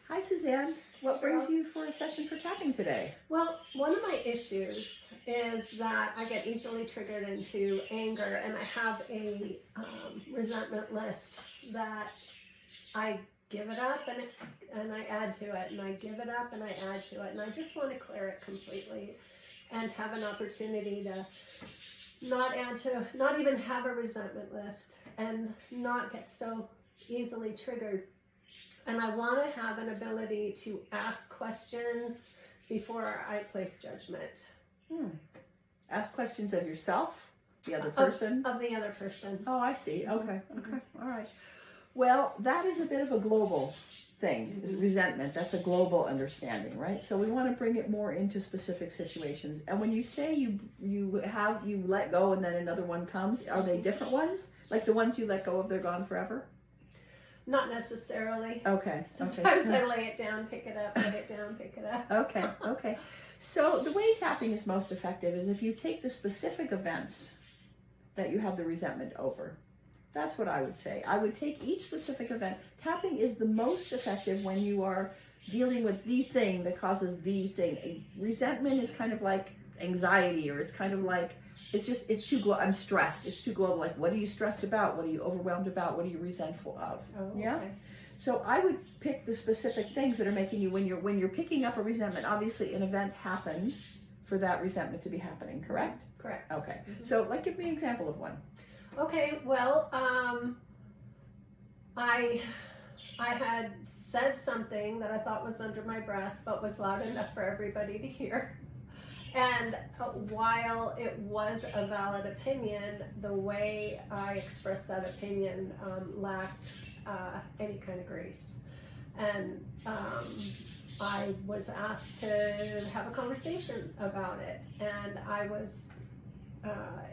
Hi, Suzanne. What brings you for a session for tapping today? Well, one of my issues is that I get easily triggered into anger, and I have a resentment list that I give it up and I add to it, and I give it up and I add to it, and I just want to clear it completely and have an opportunity to not even have a resentment list and not get so easily triggered. And I want to have an ability to ask questions before I place judgment. Ask questions of yourself, the other person? Of the other person. Oh, I see. Okay. All right. Well, that is a bit of a global thing, is resentment. That's a global understanding, right? So we want to bring it more into specific situations. And when you say you let go and then another one comes, are they different ones? Like the ones you let go of, they're gone forever? Not necessarily. Okay. Sometimes I lay it down, pick it up, lay it down, pick it up. Okay. So the way tapping is most effective is if you take the specific events that you have the resentment over. That's what I would say. I would take each specific event. Tapping is the most effective when you are dealing with the thing that causes the thing. Resentment is kind of like anxiety, or it's kind of like, it's too global. I'm stressed. It's too global. Like, what are you stressed about? What are you overwhelmed about? What are you resentful of? Oh, yeah. Okay. So I would pick the specific things that are making you, when you're picking up a resentment, obviously an event happened for that resentment to be happening, correct? Correct. Okay. So like, give me an example of one. Okay, well, I had said something that I thought was under my breath, but was loud enough for everybody to hear. And while it was a valid opinion, the way I expressed that opinion lacked any kind of grace. And I was asked to have a conversation about it. And I was,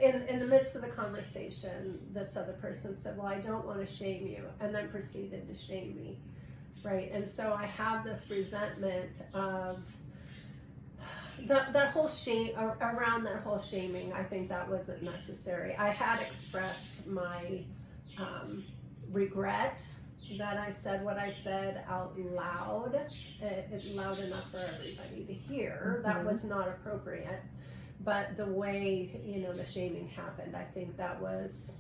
in the midst of the conversation, this other person said, well, I don't want to shame you, and then proceeded to shame me, right? And so I have this resentment of that whole shame, around that whole shaming. I think that wasn't necessary. I had expressed my regret that I said what I said out loud, loud enough for everybody to hear. That was not appropriate. But the way, the shaming happened, I think that was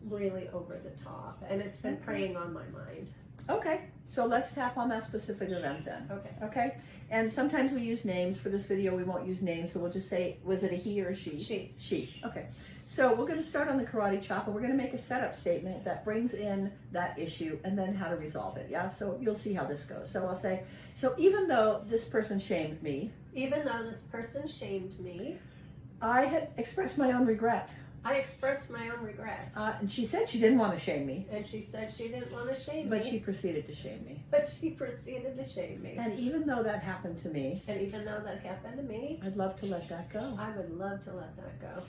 really over the top. And it's been preying on my mind. Okay, so let's tap on that specific event then. Okay. And sometimes we use names. For this video, we won't use names, so we'll just say, was it a he or a she? She. Okay. So we're going to start on the karate chop, and we're going to make a setup statement that brings in that issue and then how to resolve it, yeah? So you'll see how this goes. So I'll say, so even though this person shamed me, I had expressed my own regret. And she said she didn't want to shame me. And she said she didn't want to shame me. But she proceeded to shame me. And even though that happened to me, I'd love to let that go. I would love to let that go.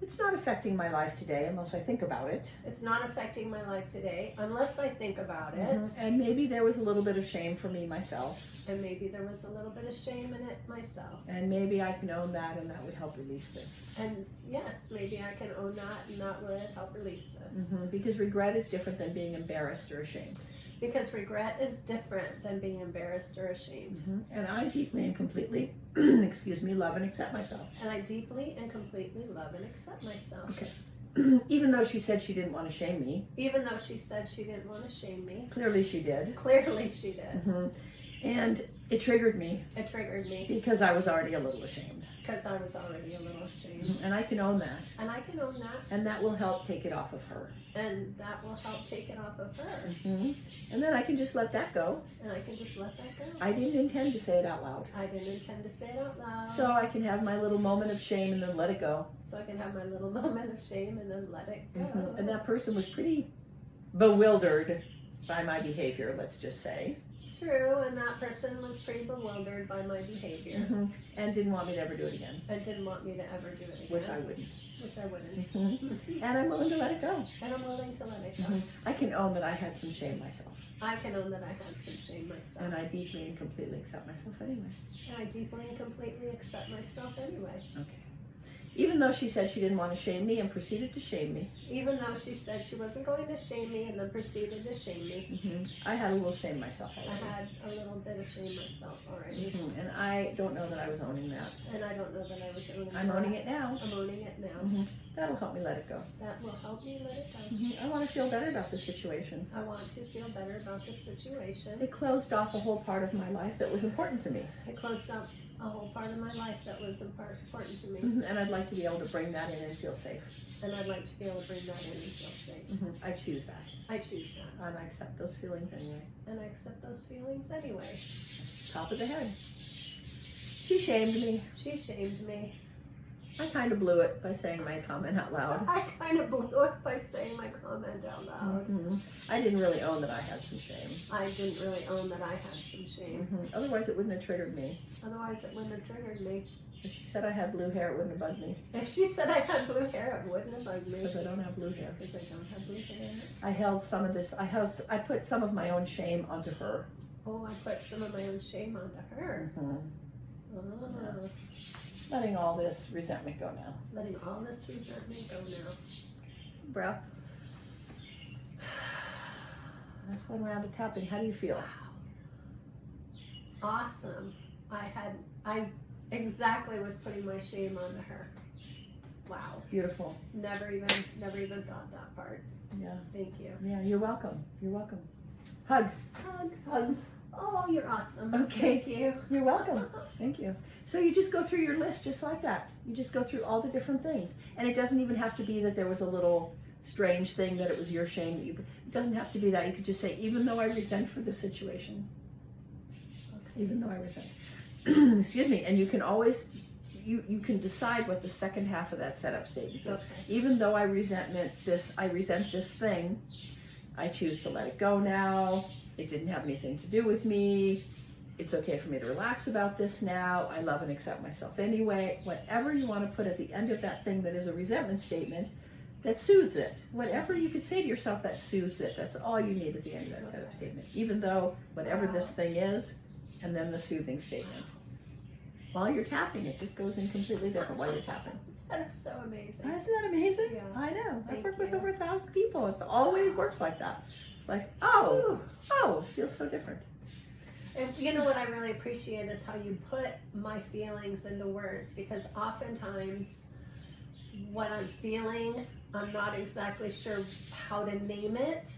It's not affecting my life today unless I think about it. It's not affecting my life today unless I think about it. And maybe there was a little bit of shame for me myself. And maybe there was a little bit of shame in it myself. And maybe I can own that, and that would help release this. And yes, maybe I can own that, and that would help release this. Because regret is different than being embarrassed or ashamed. Because regret is different than being embarrassed or ashamed. And I deeply and completely, love and accept myself. And I deeply and completely love and accept myself. Okay. Even though she said she didn't want to shame me. Clearly she did. And it triggered me. Because I was already a little ashamed. And I can own that. And that will help take it off of her. And then I can just let that go. I didn't intend to say it out loud. So I can have my little moment of shame and then let it go. And that person was pretty bewildered by my behavior, let's just say. True, and that person was pretty bewildered by my behavior. And didn't want me to ever do it again. Which I wouldn't. And I'm willing to let it go. I can own that I had some shame myself. And I deeply and completely accept myself anyway. Okay. Even though she said she didn't want to shame me and proceeded to shame me. Even though she said she wasn't going to shame me and then proceeded to shame me. I had a little shame myself. I had a little bit kind of shame myself already. And I don't know that I was owning that. And I don't know that I was owning I'm owning it now. I'm owning it now. That'll help me let it go. That will help me let it go. I want to feel better about the situation. I want to feel better about the situation. It closed off a whole part of my life that was important to me. It closed up a whole part of my life that was important to me. And I'd like to be able to bring that in and feel safe. And I'd like to be able to bring that in and feel safe. I choose that. I choose that. And I accept those feelings anyway. And I accept those feelings anyway. Top of the head. She shamed me. She shamed me. I kind of blew it by saying my comment out loud. I kind of blew it by saying my comment out loud. I didn't really own that I had some shame. I didn't really own that I had some shame. Otherwise, it wouldn't have triggered me. Otherwise, it wouldn't have triggered me. If she said I had blue hair, it wouldn't have bugged me. If she said I had blue hair, it wouldn't have bugged me. Because I don't have blue hair. Because I don't have blue hair. I held some of this. I put some of my own shame onto her. Oh, I put some of my own shame onto her. Oh. Letting all this resentment go now. Letting all this resentment go now. Breath. That's one round of tapping. How do you feel? Awesome. I exactly was putting my shame onto her. Wow. Beautiful. Never even thought that part. Yeah. Thank you. Yeah, you're welcome. You're welcome. Hug. Hugs. Hugs. Oh, you're awesome. Okay. Thank you. You're welcome. Thank you. So you just go through your list just like that. You just go through all the different things. And it doesn't even have to be that there was a little strange thing that it was your shame. That it doesn't have to be that. You could just say, even though I resent for this situation. Okay. Even though I resent. Excuse me. And you can always, you can decide what the second half of that setup statement is. Okay. Even though I resent this thing, I choose to let it go now. It didn't have anything to do with me. It's okay for me to relax about this now. I love and accept myself anyway. Whatever you want to put at the end of that thing that is a resentment statement that soothes it. Whatever you could say to yourself that soothes it. That's all you need at the end of that setup statement. Even though whatever this thing is, and then the soothing statement. While you're tapping, it just goes in completely different while you're tapping. That is so amazing. Isn't that amazing? Yeah. I know. I've worked with you. over 1,000 people. It's always works like that. It's like, oh, it feels so different. And you know what I really appreciate is how you put my feelings into words, because oftentimes what I'm feeling, I'm not exactly sure how to name it.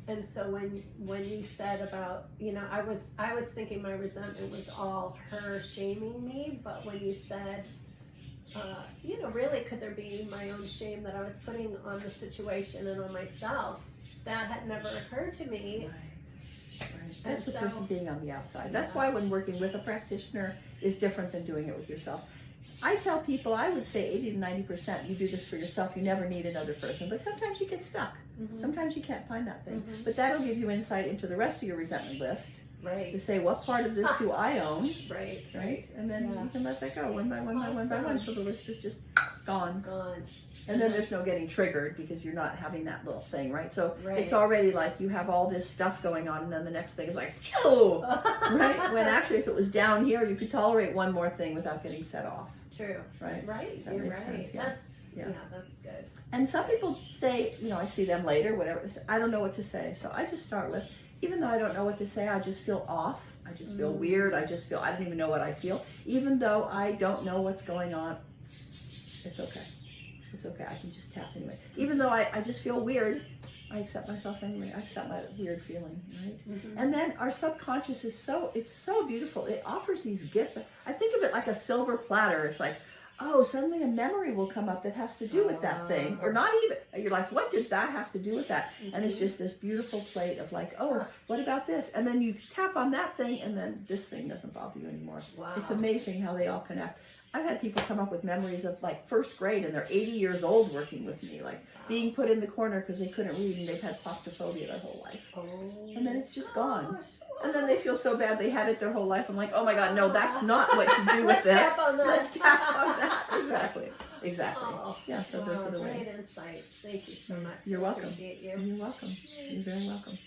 And so when you said about, I was thinking my resentment was all her shaming me, but when you said, really, could there be my own shame that I was putting on the situation and on myself? That had never occurred to me. Right. That's the person being on the outside. That's why when working with a practitioner is different than doing it with yourself. I tell people, I would say 80 to 90%, you do this for yourself. You never need another person. But sometimes you get stuck. Sometimes you can't find that thing. But that'll give you insight into the rest of your resentment list. Right. To say, what part of this do I own? Right. Right? And then you can let that go one by one by one by one. So the list is just gone. Gone. And then there's no getting triggered because you're not having that little thing, right? So it's already like you have all this stuff going on, and then the next thing is like, oh, right? When actually, if it was down here, you could tolerate one more thing without getting set off. True. Right? Right. That You're makes right. sense, yeah. That's good. And some people say, I see them later, whatever. They say, I don't know what to say. So I just start with, even though I don't know what to say, I just feel off. I just feel weird. I don't even know what I feel. Even though I don't know what's going on, it's okay. It's okay. I can just tap anyway. Even though I just feel weird, I accept myself anyway. I accept my weird feeling, right? And then our subconscious is so beautiful. It offers these gifts. I think of it like a silver platter. It's like, oh, suddenly a memory will come up that has to do with that thing. Or not even. You're like, what did that have to do with that? And it's just this beautiful plate of like, oh, what about this? And then you tap on that thing, and then this thing doesn't bother you anymore. Wow. It's amazing how they all connect. I've had people come up with memories of like first grade, and they're 80 years old working with me, like being put in the corner because they couldn't read and they've had claustrophobia their whole life. And then it's just gone. And then they feel so bad they had it their whole life. I'm like, oh my God, no, that's not what you do with this. Tap on that. Let's tap on that. Exactly. Oh, Yeah, so those are the ways. Great insights. Thank you so much. You're I welcome. appreciate you. You're welcome. You're very welcome.